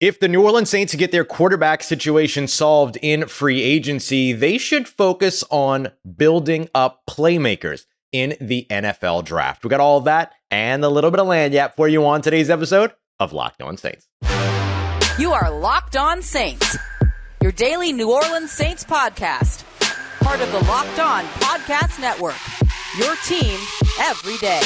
If the New Orleans Saints get their quarterback situation solved in free agency, they should focus on building up playmakers in the NFL draft. We got all of that and a little bit of land yap for you on today's episode of Locked On Saints. You are Locked On Saints, your daily New Orleans Saints podcast. Part of the Locked On Podcast Network, your team every day.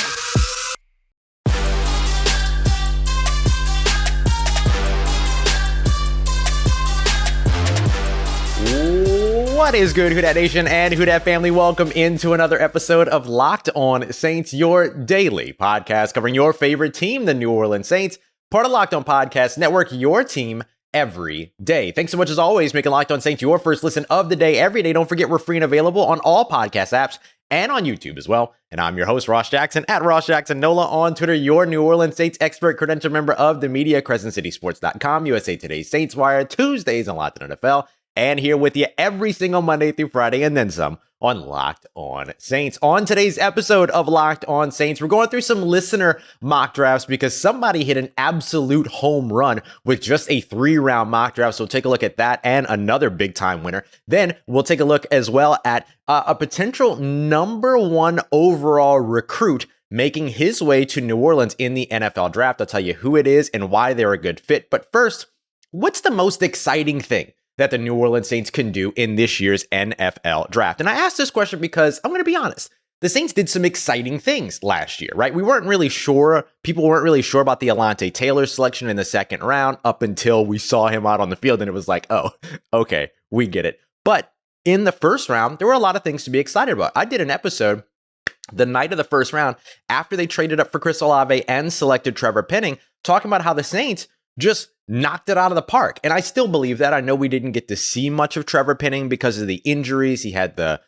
What is good, Who Dat Nation and Who Dat family? Welcome into another episode of Locked On Saints, your daily podcast covering your favorite team, the New Orleans Saints, part of Locked On Podcast Network, your team every day. Thanks so much, as always, making Locked On Saints your first listen of the day every day. Don't forget, we're free and available on all podcast apps and on YouTube as well. And I'm your host, Ross Jaxon, at Ross Jaxon Nola on Twitter, your New Orleans Saints expert, credential member of the media, CrescentCitySports.com, USA Today's Saints Wire, Tuesdays on Locked On NFL, and here with you every single Monday through Friday and then some on Locked On Saints. On today's episode of Locked On Saints, we're going through some listener mock drafts because somebody hit an absolute home run with just a 3-round mock draft. So we'll take a look at that and another big time winner. Then we'll take a look as well at a potential number 1 overall recruit making his way to New Orleans in the NFL draft. I'll tell you who it is and why they're a good fit. But first, what's the most exciting thing that the New Orleans Saints can do in this year's NFL draft? And I asked this question because I'm going to be honest. The Saints did some exciting things last year, right? We weren't really sure. People weren't really sure about the Alontae Taylor selection in the second round up until we saw him out on the field and it was like, oh, okay, we get it. But in the first round, there were a lot of things to be excited about. I did an episode the night of the first round after they traded up for Chris Olave and selected Trevor Penning, talking about how the Saints just knocked it out of the park. And I still believe that. I know we didn't get to see much of Trevor Penning because of the injuries. He had the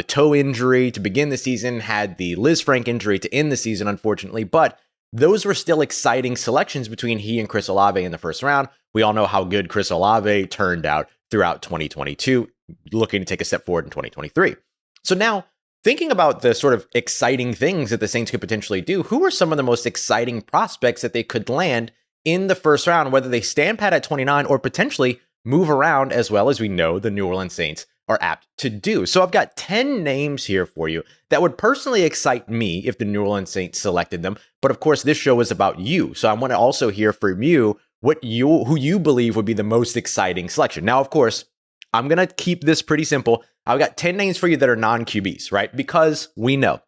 toe injury to begin the season, had the Liz Frank injury to end the season, unfortunately. But those were still exciting selections between he and Chris Olave in the first round. We all know how good Chris Olave turned out throughout 2022, looking to take a step forward in 2023. So now, thinking about the sort of exciting things that the Saints could potentially do, who are some of the most exciting prospects that they could land in the first round, whether they stand pat at 29 or potentially move around, as well as we know the New Orleans Saints are apt to do. So I've got 10 names here for you that would personally excite me if the New Orleans Saints selected them. But of course, this show is about you. So I want to also hear from you who you believe would be the most exciting selection. Now, of course, I'm going to keep this pretty simple. I've got 10 names for you that are non-QBs, right? Because we know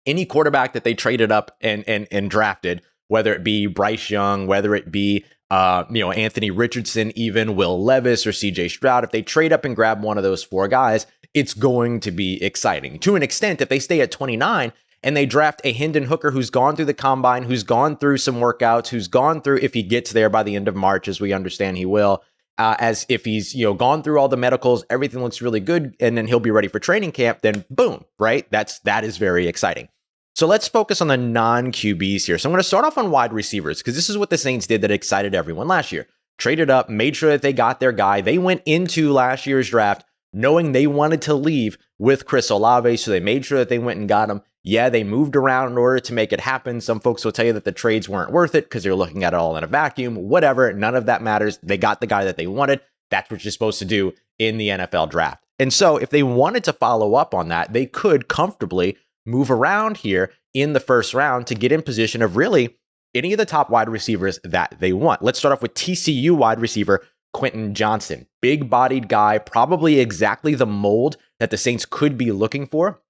any quarterback that they traded up and drafted, whether it be Bryce Young, whether it be Anthony Richardson, even Will Levis or CJ Stroud, if they trade up and grab one of those 4 guys, it's going to be exciting. To an extent, if they stay at 29 and they draft a Hendon Hooker who's gone through the combine, who's gone through some workouts, who's gone through, if he gets there by the end of March, as we understand he will, as if he's gone through all the medicals, everything looks really good, and then he'll be ready for training camp, then boom, right? That is very exciting. So let's focus on the non-QBs here. So I'm going to start off on wide receivers because this is what the Saints did that excited everyone last year. Traded up, made sure that they got their guy. They went into last year's draft knowing they wanted to leave with Chris Olave, so they made sure that they went and got him. Yeah, they moved around in order to make it happen. Some folks will tell you that the trades weren't worth it because they're looking at it all in a vacuum. Whatever, none of that matters. They got the guy that they wanted. That's what you're supposed to do in the NFL draft. And so if they wanted to follow up on that, they could comfortably move around here in the first round to get in position of really any of the top wide receivers that they want. Let's start off with TCU wide receiver Quentin Johnston. Big-bodied guy, probably exactly the mold that the Saints could be looking for,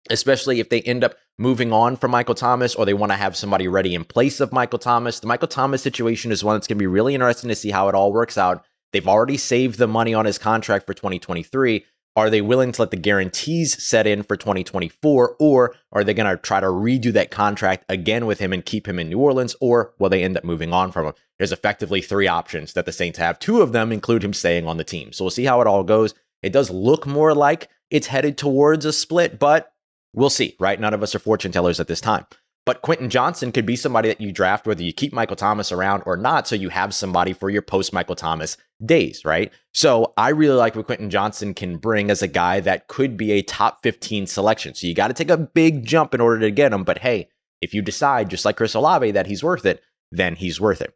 especially if they end up moving on from Michael Thomas or they want to have somebody ready in place of Michael Thomas. The Michael Thomas situation is one that's going to be really interesting to see how it all works out. They've already saved the money on his contract for 2023. Are they willing to let the guarantees set in for 2024, or are they going to try to redo that contract again with him and keep him in New Orleans, or will they end up moving on from him? There's effectively 3 options that the Saints have. 2 of them include him staying on the team. So we'll see how it all goes. It does look more like it's headed towards a split, but we'll see, right? None of us are fortune tellers at this time. But Quentin Johnston could be somebody that you draft whether you keep Michael Thomas around or not, so you have somebody for your post-Michael Thomas days, right? So I really like what Quentin Johnston can bring as a guy that could be a top 15 selection. So you got to take a big jump in order to get him. But hey, if you decide, just like Chris Olave, that he's worth it, then he's worth it.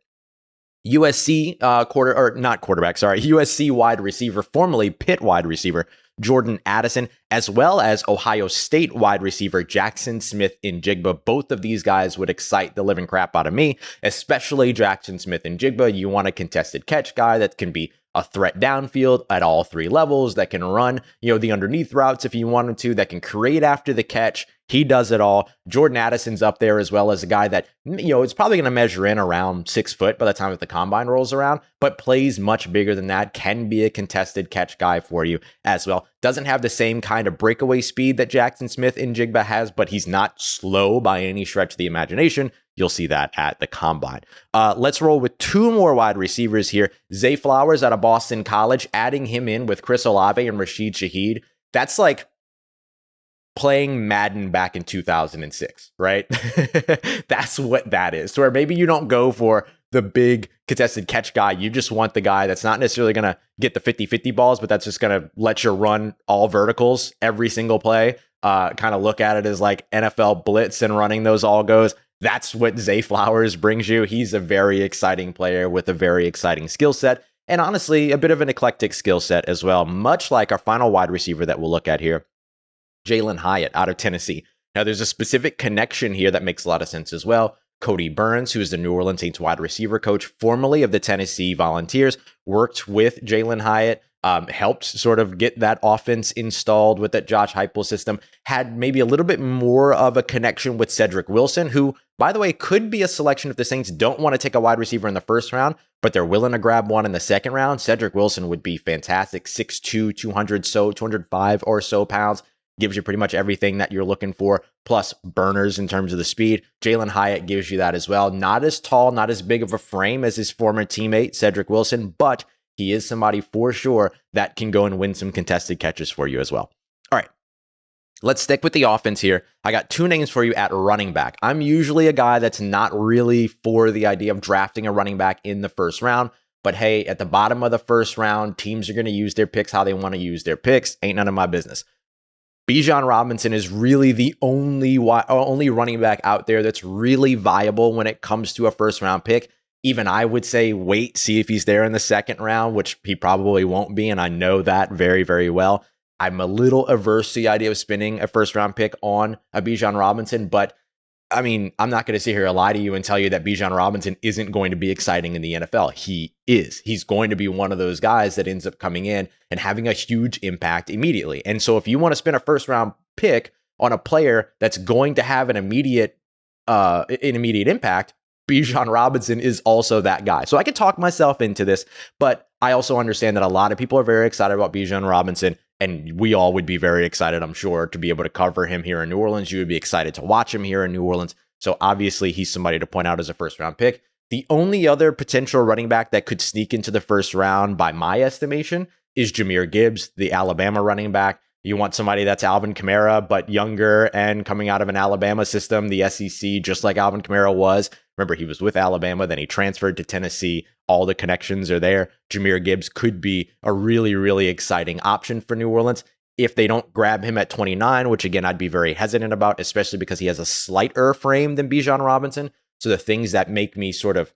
USC USC wide receiver, formerly Pitt wide receiver, Jordan Addison, as well as Ohio State wide receiver Jaxon Smith-Njigba. Both of these guys would excite the living crap out of me, especially Jaxon Smith-Njigba. You want a contested catch guy that can be a threat downfield at all three levels, that can run, the underneath routes if you wanted to, that can create after the catch. He does it all. Jordan Addison's up there as well as a guy that, is probably going to measure in around 6 foot by the time that the combine rolls around, but plays much bigger than that, can be a contested catch guy for you as well. Doesn't have the same kind of breakaway speed that Jaxon Smith-Njigba has, but he's not slow by any stretch of the imagination. You'll see that at the combine. Let's roll with two more wide receivers here. Zay Flowers out of Boston College, adding him in with Chris Olave and Rashid Shaheed. That's like playing Madden back in 2006, right? That's what that is. So where maybe you don't go for the big contested catch guy. You just want the guy that's not necessarily going to get the 50-50 balls, but that's just going to let you run all verticals every single play. Kind of look at it as like NFL blitz and running those all goes. That's what Zay Flowers brings you. He's a very exciting player with a very exciting skill set. And honestly, a bit of an eclectic skill set as well, much like our final wide receiver that we'll look at here, Jalin Hyatt out of Tennessee. Now, there's a specific connection here that makes a lot of sense as well. Cody Burns, who is the New Orleans Saints wide receiver coach, formerly of the Tennessee Volunteers, worked with Jalin Hyatt, helped sort of get that offense installed with that Josh Heupel system, had maybe a little bit more of a connection with Cedric Wilson, who, by the way, could be a selection if the Saints don't want to take a wide receiver in the first round, but they're willing to grab one in the second round. Cedric Wilson would be fantastic. 6'2", 205 or so pounds. Gives you pretty much everything that you're looking for, plus burners in terms of the speed. Jalin Hyatt gives you that as well. Not as tall, not as big of a frame as his former teammate, Cedric Wilson, but he is somebody for sure that can go and win some contested catches for you as well. All right, let's stick with the offense here. I got two names for you at running back. I'm usually a guy that's not really for the idea of drafting a running back in the first round, but hey, at the bottom of the first round, teams are going to use their picks how they want to use their picks. Ain't none of my business. Bijan Robinson is really the only running back out there that's really viable when it comes to a first round pick. Even I would say wait, see if he's there in the second round, which he probably won't be. And I know that very, very well. I'm a little averse to the idea of spending a first round pick on a Bijan Robinson, but I mean, I'm not going to sit here and lie to you and tell you that Bijan Robinson isn't going to be exciting in the NFL. He is. He's going to be one of those guys that ends up coming in and having a huge impact immediately. And so if you want to spend a first round pick on a player that's going to have an immediate impact, Bijan Robinson is also that guy. So I could talk myself into this, but I also understand that a lot of people are very excited about Bijan Robinson. And we all would be very excited, I'm sure, to be able to cover him here in New Orleans. You would be excited to watch him here in New Orleans. So obviously, he's somebody to point out as a first-round pick. The only other potential running back that could sneak into the first round, by my estimation, is Jahmyr Gibbs, the Alabama running back. You want somebody that's Alvin Kamara, but younger and coming out of an Alabama system, the SEC, just like Alvin Kamara was. Remember, he was with Alabama, then he transferred to Tennessee. All the connections are there. Jahmyr Gibbs could be a really, really exciting option for New Orleans. If they don't grab him at 29, which again, I'd be very hesitant about, especially because he has a slighter frame than Bijan Robinson. So the things that make me sort of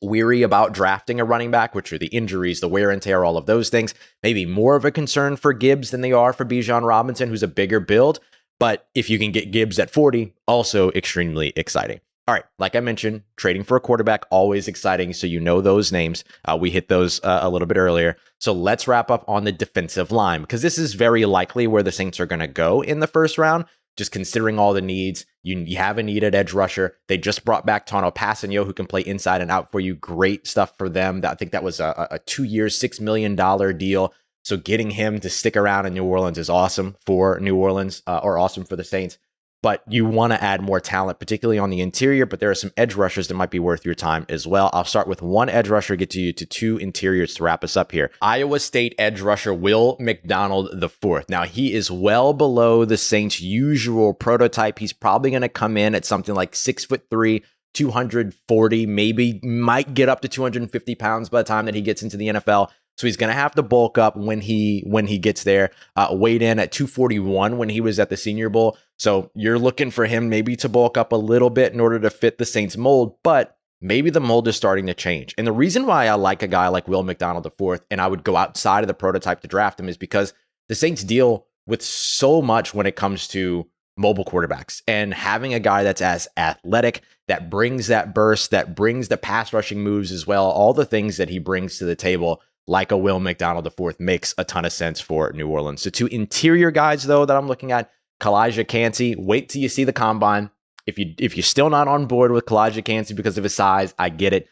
weary about drafting a running back, which are the injuries, the wear and tear, all of those things, maybe more of a concern for Gibbs than they are for Bijan Robinson, who's a bigger build. But if you can get Gibbs at 40, also extremely exciting. All right, like I mentioned, trading for a quarterback, always exciting. So you know those names. We hit those a little bit earlier. So let's wrap up on the defensive line, because this is very likely where the Saints are going to go in the first round. Just considering all the needs, you have a need at edge rusher. They just brought back Tano Passanio, who can play inside and out for you. Great stuff for them. I think that was a 2-year, $6 million deal. So getting him to stick around in New Orleans is awesome for New Orleans, or awesome for the Saints. But you want to add more talent, particularly on the interior, but there are some edge rushers that might be worth your time as well. I'll start with one edge rusher, get to you to two interiors to wrap us up here. Iowa State edge rusher Will McDonald IV. Now, he is well below the Saints' usual prototype. He's probably going to come in at something like 6'3", 240, maybe might get up to 250 pounds by the time that he gets into the NFL. So he's going to have to bulk up when he gets there. Weighed in at 241 when he was at the Senior Bowl. So you're looking for him maybe to bulk up a little bit in order to fit the Saints mold. But maybe the mold is starting to change. And the reason why I like a guy like Will McDonald IV, and I would go outside of the prototype to draft him, is because the Saints deal with so much when it comes to mobile quarterbacks, and having a guy that's as athletic, that brings that burst, that brings the pass rushing moves as well, all the things that he brings to the table, like a Will McDonald IV, makes a ton of sense for New Orleans. So 2 interior guys, though, that I'm looking at, Calijah Kancey. Wait till you see the combine. If you're still not on board with Calijah Kancey because of his size, I get it.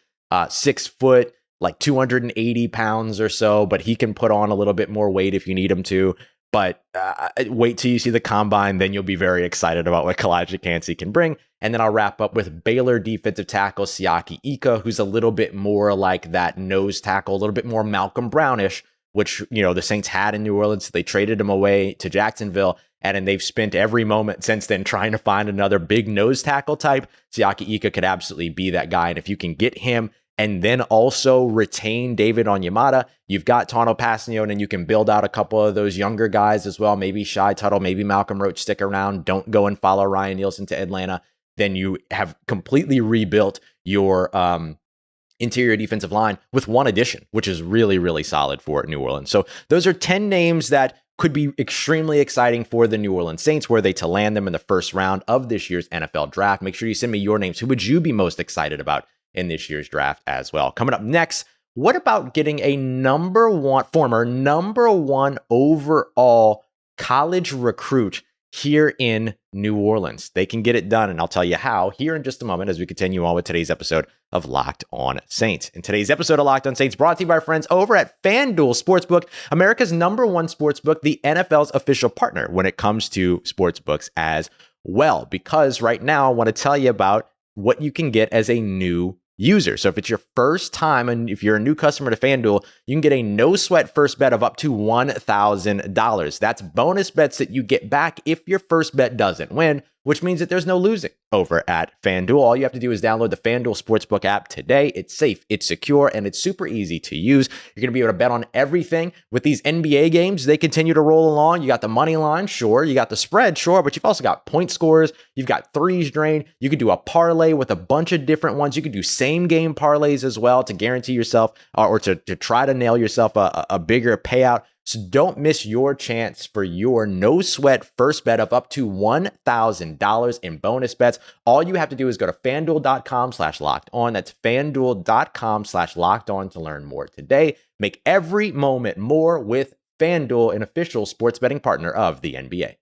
6 foot, like 280 pounds or so, but he can put on a little bit more weight if you need him to. But wait till you see the combine, then you'll be very excited about what Calijah Kancey can bring. And then I'll wrap up with Baylor defensive tackle Siaki Ika, who's a little bit more like that nose tackle, a little bit more Malcolm Brownish, which, the Saints had in New Orleans. They traded him away to Jacksonville, and they've spent every moment since then trying to find another big nose tackle type. Siaki Ika could absolutely be that guy. And if you can get him and then also retain David Onyemata, you've got Tano Passanio, and then you can build out a couple of those younger guys as well. Maybe Shai Tuttle, maybe Malcolm Roach stick around. Don't go and follow Ryan Nielsen to Atlanta. Then you have completely rebuilt your interior defensive line with one addition, which is really, really solid for New Orleans. So those are 10 names that could be extremely exciting for the New Orleans Saints were they to land them in the first round of this year's NFL draft. Make sure you send me your names. Who would you be most excited about in this year's draft as well? Coming up next, what about getting a former number one overall college recruit here in New Orleans? They can get it done, and I'll tell you how here in just a moment as we continue on with today's episode of Locked On Saints. In today's episode of Locked On Saints, brought to you by our friends over at FanDuel Sportsbook, America's number one sportsbook, the NFL's official partner when it comes to sportsbooks as well. Because right now, I want to tell you about what you can get as a new user. So if it's your first time and if you're a new customer to FanDuel, you can get a no sweat first bet of up to $1,000. That's bonus bets that you get back if your first bet doesn't win, which means that there's no losing over at FanDuel. All you have to do is download the FanDuel Sportsbook app today. It's safe, it's secure, and it's super easy to use. You're going to be able to bet on everything. With these NBA games, they continue to roll along. You got the money line, sure. You got the spread, sure. But you've also got point scores. You've got threes drained. You could do a parlay with a bunch of different ones. You could do same game parlays as well to guarantee yourself or to try to nail yourself a bigger payout. So don't miss your chance for your no sweat first bet of up to $1,000 in bonus bets. All you have to do is go to FanDuel.com/lockedon. That's FanDuel.com/lockedon to learn more today. Make every moment more with FanDuel, an official sports betting partner of the NBA.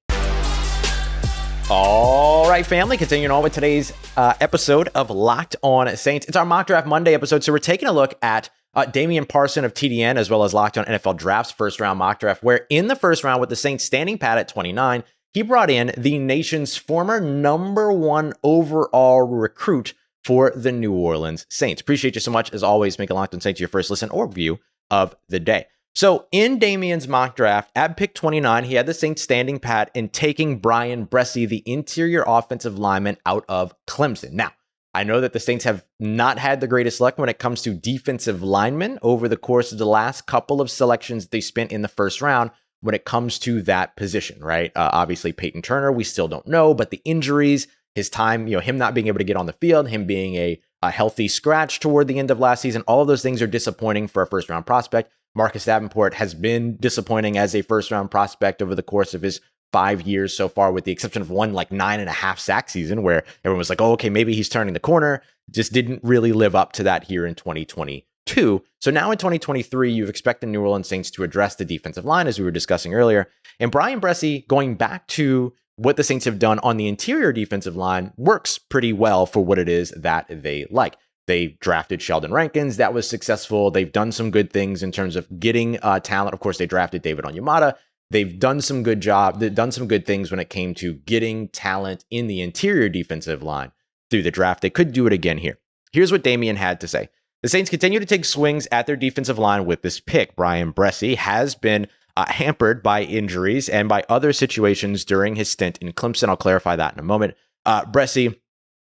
All right, family, continuing on with today's episode of Locked On Saints. It's our Mock Draft Monday episode, so we're taking a look at Damian Parson of TDN, as well as Locked On NFL Draft's first round mock draft, where in the first round with the Saints standing pat at 29, he brought in the nation's former number one overall recruit for the New Orleans Saints. Appreciate you so much, as always, making Locked On Saints your first listen or view of the day. So in Damian's mock draft, at pick 29, he had the Saints standing pat in taking Bryan Bresee, the interior offensive lineman out of Clemson. Now, I know that the Saints have not had the greatest luck when it comes to defensive linemen over the course of the last couple of selections they spent in the first round when it comes to that position, right? Obviously, Peyton Turner, we still don't know, but the injuries, his time, him not being able to get on the field, him being a healthy scratch toward the end of last season, all of those things are disappointing for a first round prospect. Marcus Davenport has been disappointing as a first round prospect over the course of his 5 years so far, with the exception of one 9.5 sack season where everyone was like, oh, okay, maybe he's turning the corner. Just didn't really live up to that here in 2022. So now in 2023, you've expected New Orleans Saints to address the defensive line, as we were discussing earlier. And Bryan Bresee, going back to what the Saints have done on the interior defensive line, works pretty well for what it is that they like. They drafted Sheldon Rankins. That was successful. They've done some good things in terms of getting talent. Of course, they drafted David Onyemata. They've done some good job. They've done some good things when it came to getting talent in the interior defensive line through the draft. They could do it again here. Here's what Damian had to say. The Saints continue to take swings at their defensive line with this pick. Bryan Bresee has been hampered by injuries and by other situations during his stint in Clemson. I'll clarify that in a moment. Bresee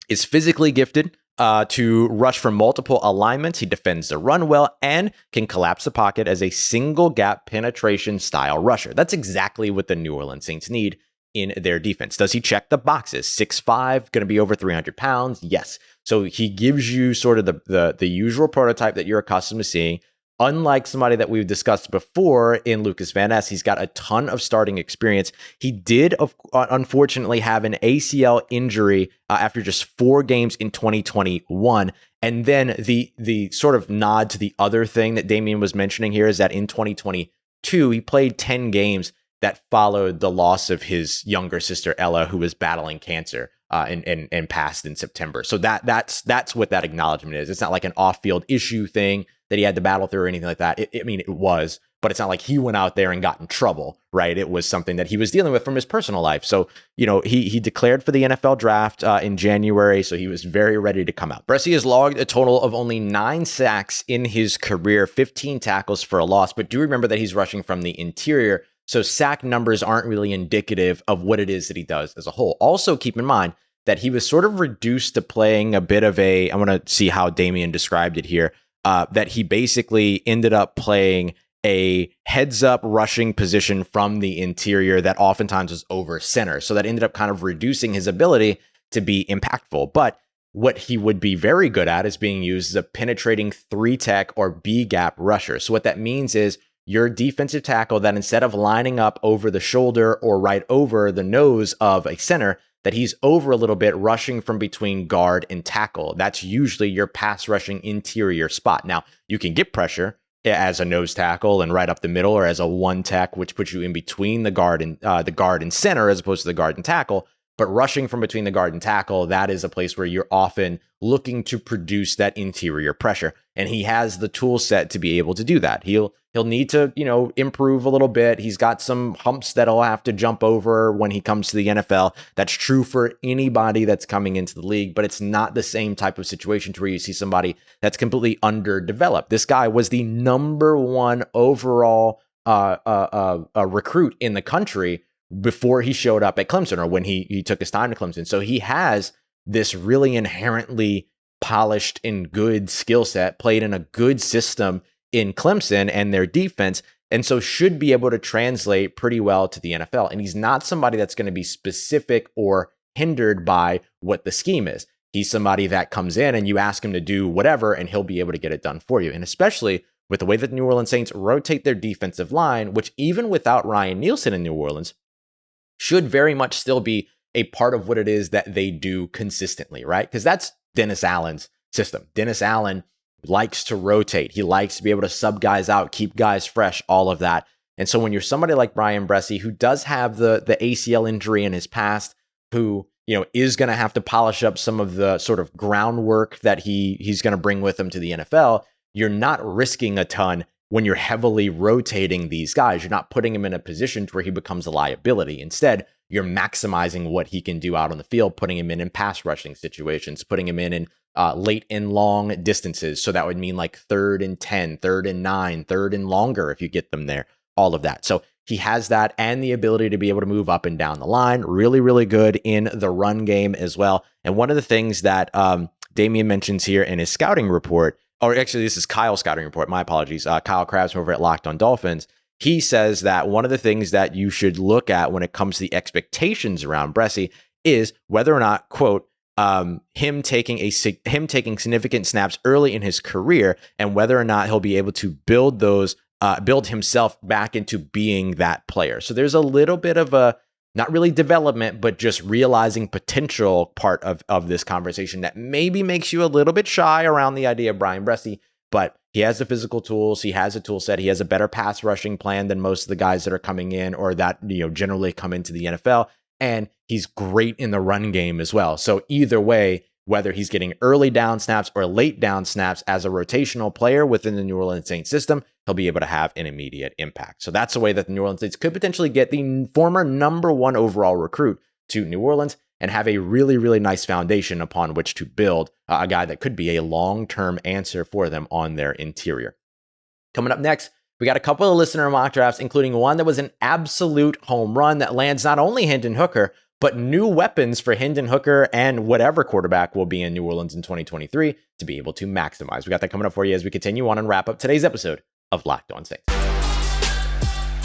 is physically gifted to rush from multiple alignments. He defends the run well and can collapse the pocket as a single gap penetration style rusher. That's exactly what the New Orleans Saints need in their defense. Does he check the boxes? 6'5", going to be over 300 pounds? Yes. So he gives you sort of the usual prototype that you're accustomed to seeing. Unlike somebody that we've discussed before in Lucas Van Ness, he's got a ton of starting experience. He did, unfortunately, have an ACL injury after just 4 games in 2021. And then the sort of nod to the other thing that Damian was mentioning here is that in 2022, he played 10 games that followed the loss of his younger sister, Ella, who was battling cancer and passed in September. So that's what that acknowledgement is. It's not like an off-field issue thing that he had to battle through or anything like that. It was, but it's not like he went out there and got in trouble, right? It was something that he was dealing with from his personal life. So, he declared for the NFL draft in January, so he was very ready to come out. Bresee has logged a total of only 9 sacks in his career, 15 tackles for a loss, but do remember that he's rushing from the interior, so sack numbers aren't really indicative of what it is that he does as a whole. Also, keep in mind that he was sort of reduced to playing a bit of I want to see how Damian described it here, that he basically ended up playing a heads-up rushing position from the interior that oftentimes was over center. So that ended up kind of reducing his ability to be impactful. But what he would be very good at is being used as a penetrating 3-tech or B-gap rusher. So what that means is your defensive tackle that instead of lining up over the shoulder or right over the nose of a center, that he's over a little bit, rushing from between guard and tackle. That's usually your pass rushing interior spot. Now, you can get pressure as a nose tackle and right up the middle, or as a 1-tech, which puts you in between the guard and center as opposed to the guard and tackle. But rushing from between the guard and tackle, that is a place where you're often looking to produce that interior pressure. And he has the tool set to be able to do that. He'll need to, improve a little bit. He's got some humps that he'll have to jump over when he comes to the NFL. That's true for anybody that's coming into the league, but it's not the same type of situation to where you see somebody that's completely underdeveloped. This guy was the number 1 overall recruit in the country before he showed up at Clemson, or when he took his time to Clemson. So he has this really inherently polished and good skill set, played in a good system in Clemson and their defense, and so should be able to translate pretty well to the NFL. And he's not somebody that's going to be specific or hindered by what the scheme is. He's somebody that comes in and you ask him to do whatever, and he'll be able to get it done for you. And especially with the way that the New Orleans Saints rotate their defensive line, which even without Ryan Nielsen in New Orleans, should very much still be a part of what it is that they do consistently, right? Because that's Dennis Allen's system. Dennis Allen likes to rotate. He likes to be able to sub guys out, keep guys fresh, all of that. And so when you're somebody like Bryan Bresee, who does have the ACL injury in his past, who is going to have to polish up some of the sort of groundwork that he's going to bring with him to the NFL, you're not risking a ton when you're heavily rotating these guys. You're not putting him in a position to where he becomes a liability. Instead, you're maximizing what he can do out on the field, putting him in pass rushing situations, putting him in late and long distances. So that would mean like 3rd and 10, 3rd and 9, 3rd and longer if you get them there, all of that. So he has that and the ability to be able to move up and down the line. Really, really good in the run game as well. And one of the things that Damian mentions here in his scouting report, or actually this is Kyle's scouting report, my apologies, Kyle Krabs over at Locked on Dolphins, he says that one of the things that you should look at when it comes to the expectations around Bresee is whether or not, quote, him taking significant snaps early in his career, and whether or not he'll be able to build himself back into being that player. So there's a little bit of a, not really development, but just realizing potential part of this conversation that maybe makes you a little bit shy around the idea of Bryan Bresee. But he has the physical tools. He has a tool set. He has a better pass rushing plan than most of the guys that are coming in or that generally come into the NFL. And he's great in the run game as well. So either way, whether he's getting early down snaps or late down snaps as a rotational player within the New Orleans Saints system, he'll be able to have an immediate impact. So that's a way that the New Orleans Saints could potentially get the former number 1 overall recruit to New Orleans and have a really, really nice foundation upon which to build a guy that could be a long-term answer for them on their interior. Coming up next, we got a couple of listener mock drafts, including one that was an absolute home run that lands not only Hendon Hooker, but new weapons for Hendon Hooker and whatever quarterback will be in New Orleans in 2023 to be able to maximize. We got that coming up for you as we continue on and wrap up today's episode of Locked On Saints.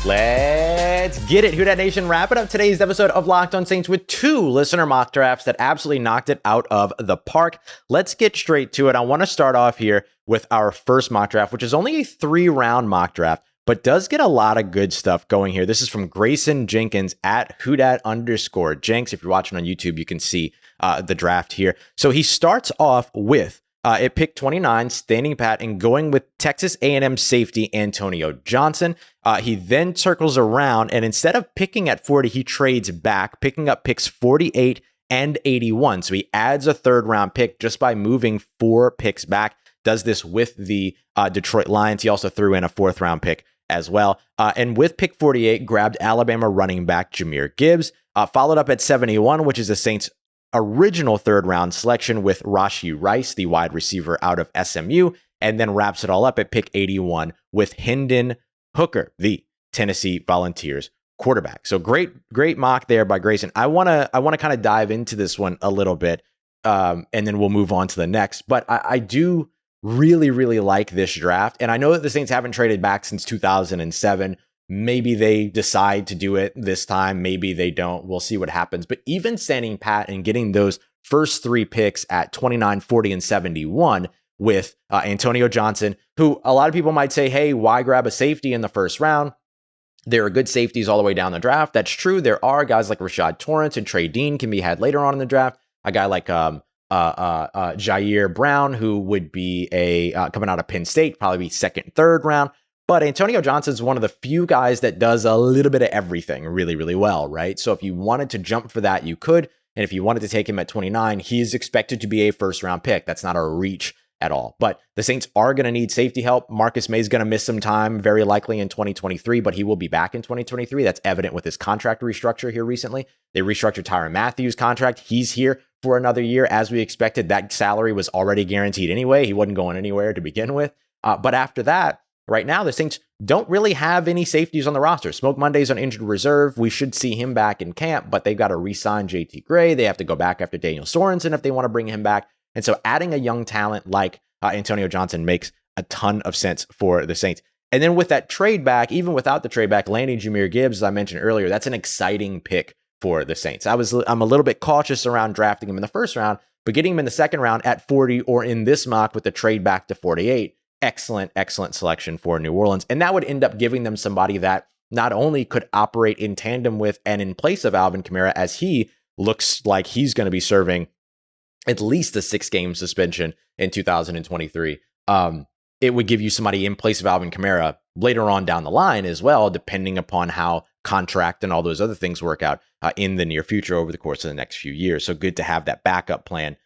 Let's get it. Who Dat Nation, wrapping up today's episode of Locked On Saints with 2 listener mock drafts that absolutely knocked it out of the park. Let's get straight to it. I want to start off here with our first mock draft, which is only a 3-round mock draft, but does get a lot of good stuff going here. This is from Grayson Jenkins at @WhoDat_Jenks. If you're watching on YouTube, you can see the draft here. So he starts off with at pick 29, standing pat and going with Texas A&M safety Antonio Johnston. He then circles around, and instead of picking at 40, he trades back, picking up picks 48 and 81. So he adds a 3rd-round pick just by moving 4 picks back. Does this with the Detroit Lions. He also threw in a 4th-round pick as well. And with pick 48, grabbed Alabama running back Jahmyr Gibbs. Followed up at 71, which is the Saints' original 3rd-round selection with Rashee Rice, the wide receiver out of SMU, and then wraps it all up at pick 81 with Hendon Hooker, the Tennessee Volunteers quarterback. So great mock there by Grayson. I want to kind of dive into this one a little bit, and then we'll move on to the next. But I do really, really like this draft, and I know that the Saints haven't traded back since 2007. Maybe they decide to do it this time. Maybe they don't. We'll see what happens. But even standing pat and getting those first 3 picks at 29, 40, and 71 with Antonio Johnston, who a lot of people might say, hey, why grab a safety in the 1st round? There are good safeties all the way down the draft. That's true. There are guys like Rashad Torrance and Trey Dean can be had later on in the draft. A guy like Jair Brown, who would be coming out of Penn State, probably be 2nd, 3rd round. But Antonio Johnston is one of the few guys that does a little bit of everything really, really well, right? So if you wanted to jump for that, you could. And if you wanted to take him at 29, he's expected to be a 1st-round pick. That's not a reach at all. But the Saints are going to need safety help. Marcus May is going to miss some time, very likely in 2023, but he will be back in 2023. That's evident with his contract restructure here recently. They restructured Tyrann Mathieu' contract. He's here for another year, as we expected. That salary was already guaranteed anyway. He wasn't going anywhere to begin with. But after that, right now, the Saints don't really have any safeties on the roster. Smoke Monday's on injured reserve. We should see him back in camp, but they've got to re-sign JT Gray. They have to go back after Daniel Sorensen if they want to bring him back. And so adding a young talent like Antonio Johnston makes a ton of sense for the Saints. And then with that trade back, even without the trade back, landing Jahmyr Gibbs, as I mentioned earlier, that's an exciting pick for the Saints. I'm a little bit cautious around drafting him in the 1st round, but getting him in the 2nd round at 40 or in this mock with the trade back to 48, excellent selection for New Orleans. And that would end up giving them somebody that not only could operate in tandem with and in place of Alvin Kamara, as he looks like he's going to be serving at least a 6-game suspension in 2023. It would give you somebody in place of Alvin Kamara later on down the line as well, depending upon how contract and all those other things work out in the near future over the course of the next few years. So good to have that backup plan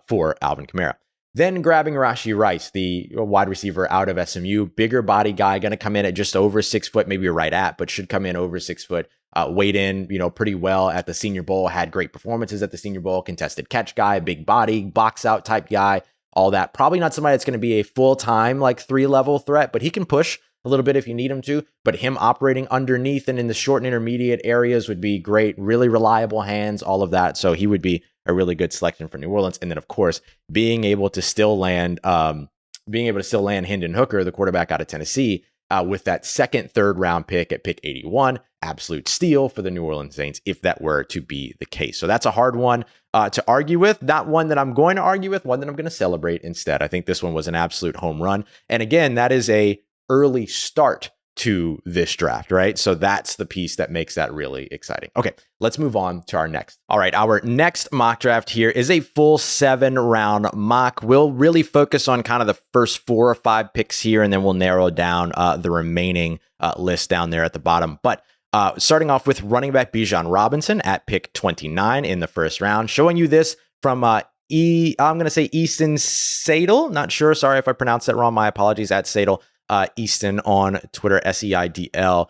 for Alvin Kamara. Then grabbing Rashee Rice, the wide receiver out of SMU, bigger body guy, going to come in at just over 6 foot, maybe right at, but should come in over 6 foot. Weighed in, pretty well at the Senior Bowl, had great performances at the Senior Bowl, contested catch guy, big body, box out type guy, all that. Probably not somebody that's going to be a full-time, 3-level threat, but he can push a little bit if you need him to. But him operating underneath and in the short and intermediate areas would be great. Really reliable hands, all of that. So he would be a really good selection for New Orleans. And then, of course, being able to still land Hendon Hooker, the quarterback out of Tennessee, with that 2nd, 3rd round pick at pick 81, absolute steal for the New Orleans Saints if that were to be the case. So that's a hard one to argue with. Not one that I'm going to argue with, one that I'm going to celebrate instead. I think this one was an absolute home run. And again, that is a early start to this draft, right? So that's the piece that makes that really exciting. Okay, let's move on to our next. All right, our next mock draft here is a full 7-round mock. We'll really focus on kind of the first 4 or 5 picks here, and then we'll narrow down the remaining list down there at the bottom. But starting off with running back Bijan Robinson at pick 29 in the 1st round, showing you this from I'm going to say Easton Seidel. Not sure. Sorry if I pronounced that wrong. My apologies. At Seidel. Easton on Twitter, SEIDL.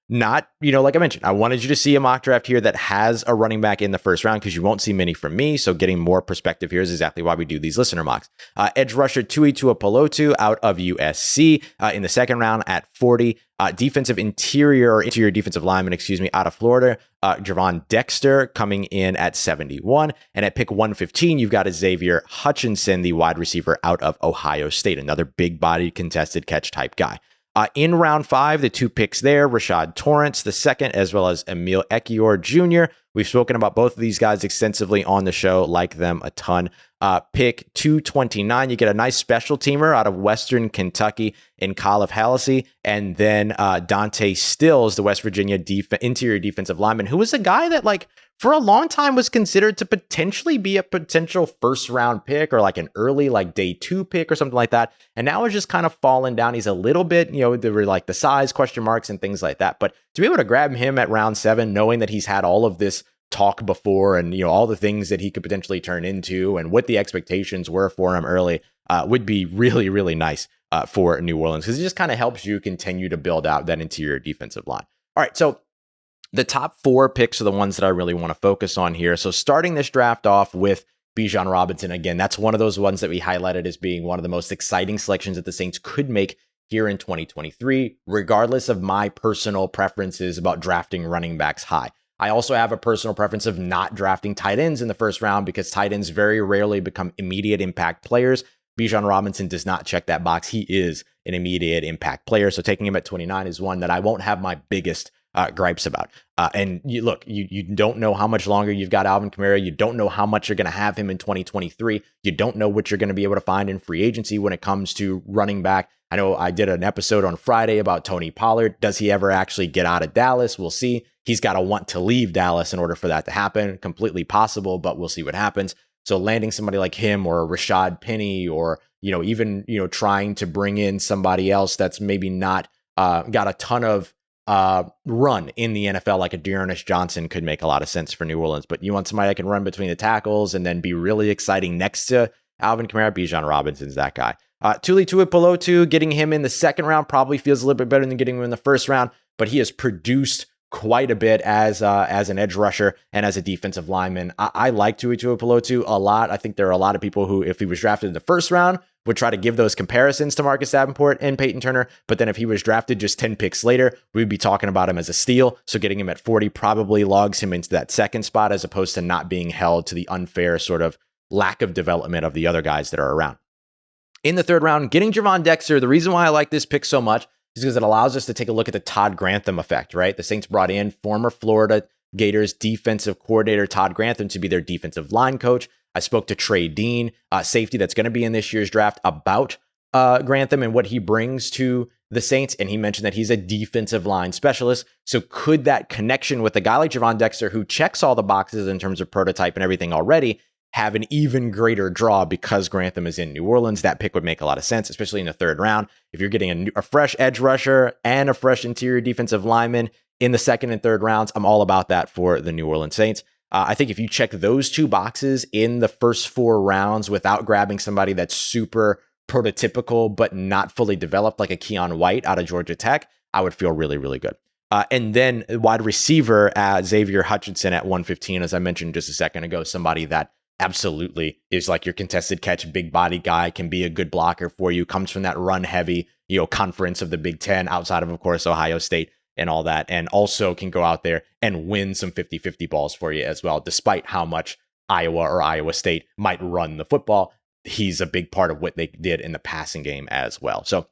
Not, like I mentioned, I wanted you to see a mock draft here that has a running back in the 1st round because you won't see many from me. So getting more perspective here is exactly why we do these listener mocks. Edge rusher Tui Tuipulotu out of USC in the 2nd round at 40. Interior defensive lineman, out of Florida, Javon Dexter coming in at 71. And at pick 115, you've got Xavier Hutchinson, the wide receiver out of Ohio State, another big body contested catch type guy. In round 5, the 2 picks there, Rashad Torrance, the second, as well as Emil Ekiyor Jr. We've spoken about both of these guys extensively on the show, like them a ton. Pick 229, you get a nice special teamer out of Western Kentucky in Khalif Hallisey, and then Dante Stills, the West Virginia interior defensive lineman, who was a guy that, like, for a long time was considered to potentially be a potential first round pick or like an early, like day 2 pick or something like that. And now it's just kind of fallen down. He's a little bit, there were like the size question marks and things like that. But to be able to grab him at round 7, knowing that he's had all of this talk before and, all the things that he could potentially turn into and what the expectations were for him early would be really, really nice for New Orleans, because it just kind of helps you continue to build out that interior defensive line. All right. So the top 4 picks are the ones that I really want to focus on here. So starting this draft off with Bijan Robinson, again, that's one of those ones that we highlighted as being one of the most exciting selections that the Saints could make here in 2023, regardless of my personal preferences about drafting running backs high. I also have a personal preference of not drafting tight ends in the first round because tight ends very rarely become immediate impact players. Bijan Robinson does not check that box. He is an immediate impact player. So taking him at 29 is one that I won't have my biggest gripes about. And you don't know how much longer you've got Alvin Kamara. You don't know how much you're going to have him in 2023. You don't know what you're going to be able to find in free agency when it comes to running back. I know I did an episode on Friday about Tony Pollard. Does he ever actually get out of Dallas? We'll see. He's got to want to leave Dallas in order for that to happen. Completely possible, but we'll see what happens. So landing somebody like him or Rashad Penny or, even, trying to bring in somebody else that's maybe not got a ton of run in the NFL, like a Dearness Johnson, could make a lot of sense for New Orleans. But you want somebody that can run between the tackles and then be really exciting next to Alvin Kamara. Bijan Robinson's that guy. Tuli Tuipulotu, getting him in the second round probably feels a little bit better than getting him in the first round, but he has produced quite a bit as an edge rusher and as a defensive lineman. I like Tuli Tuipulotu a lot. I think there are a lot of people who, if he was drafted in the first round, would try to give those comparisons to Marcus Davenport and Peyton Turner. But then if he was drafted just 10 picks later, we'd be talking about him as a steal. So getting him at 40 probably logs him into that second spot, as opposed to not being held to the unfair sort of lack of development of the other guys that are around. In the third round, getting Javon Dexter, the reason why I like this pick so much is because it allows us to take a look at the Todd Grantham effect, right? The Saints brought in former Florida Gators defensive coordinator Todd Grantham to be their defensive line coach. I spoke to Trey Dean, safety that's going to be in this year's draft, about Grantham and what he brings to the Saints. And he mentioned that he's a defensive line specialist. So could that connection with a guy like Javon Dexter, who checks all the boxes in terms of prototype and everything already, have an even greater draw because Grantham is in New Orleans? That pick would make a lot of sense, especially in the third round. If you're getting a fresh edge rusher and a fresh interior defensive lineman in the second and third rounds, I'm all about that for the New Orleans Saints. I think if you check those 2 boxes in the first 4 rounds without grabbing somebody that's super prototypical but not fully developed, like a Keon White out of Georgia Tech, I would feel really, really good. And then wide receiver Xavier Hutchinson at 115, as I mentioned just a second ago, somebody that absolutely is like your contested catch, big body guy, can be a good blocker for you, comes from that run heavy, conference of the Big Ten, outside of course, Ohio State and all that, and also can go out there and win some 50-50 balls for you as well, despite how much Iowa or Iowa State might run the football. He's a big part of what they did in the passing game as well. So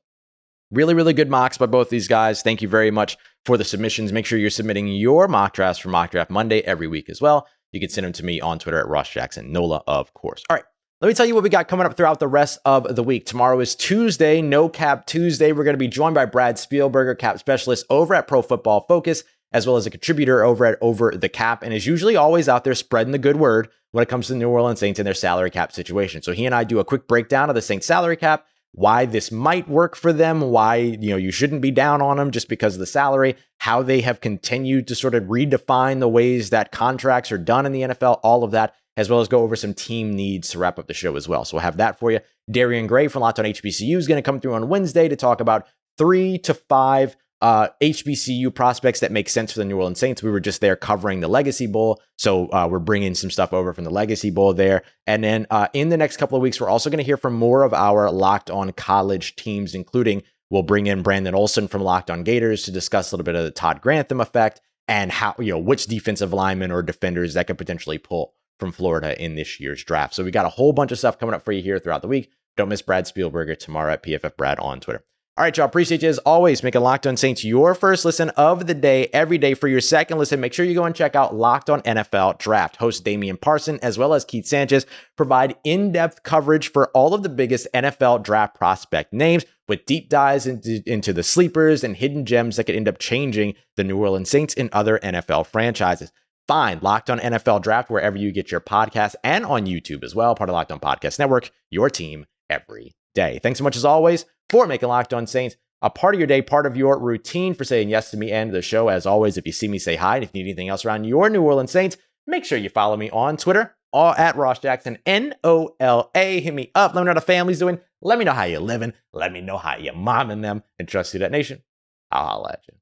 really, really good mocks by both these guys. Thank you very much for the submissions. Make sure you're submitting your mock drafts for Mock Draft Monday every week as well. You can send them to me on Twitter at Ross Jackson Nola, of course. All right, let me tell you what we got coming up throughout the rest of the week. Tomorrow is Tuesday, No Cap Tuesday. We're going to be joined by Brad Spielberger, cap specialist over at Pro Football Focus, as well as a contributor over at Over the Cap, and is usually always out there spreading the good word when it comes to the New Orleans Saints and their salary cap situation. So he and I do a quick breakdown of the Saints salary cap, why this might work for them, why you shouldn't be down on them just because of the salary, how they have continued to sort of redefine the ways that contracts are done in the NFL, all of that, as well as go over some team needs to wrap up the show as well. So we'll have that for you. Darian Gray from Locked on HBCU is going to come through on Wednesday to talk about 3 to 5 HBCU prospects that make sense for the New Orleans Saints. We were just there covering the Legacy Bowl, so we're bringing some stuff over from the Legacy Bowl there. And then in the next couple of weeks, we're also going to hear from more of our Locked on college teams, including we'll bring in Brandon Olson from Locked on Gators to discuss a little bit of the Todd Grantham effect and how, which defensive linemen or defenders that could potentially pull from Florida in this year's draft. So we got a whole bunch of stuff coming up for you here throughout the week. Don't miss Brad Spielberger tomorrow at PFF Brad on Twitter. All right, y'all. Appreciate you as always making Locked On Saints your first listen of the day every day. For your second listen, make sure you go and check out Locked On NFL Draft. Host Damian Parson as well as Keith Sanchez provide in-depth coverage for all of the biggest NFL draft prospect names with deep dives into the sleepers and hidden gems that could end up changing the New Orleans Saints and other NFL franchises. Find Locked On NFL Draft wherever you get your podcasts and on YouTube as well, part of Locked On Podcast Network, your team every day. Thanks so much as always for making Locked On Saints a part of your day, part of your routine, for saying yes to me and the show. As always, if you see me, say hi. And if you need anything else around your New Orleans Saints, make sure you follow me on Twitter, all at Ross Jaxon, NOLA. Hit me up. Let me know how the family's doing. Let me know how you're living. Let me know how you're momming them. And trust Who Dat Nation. I'll holla at you.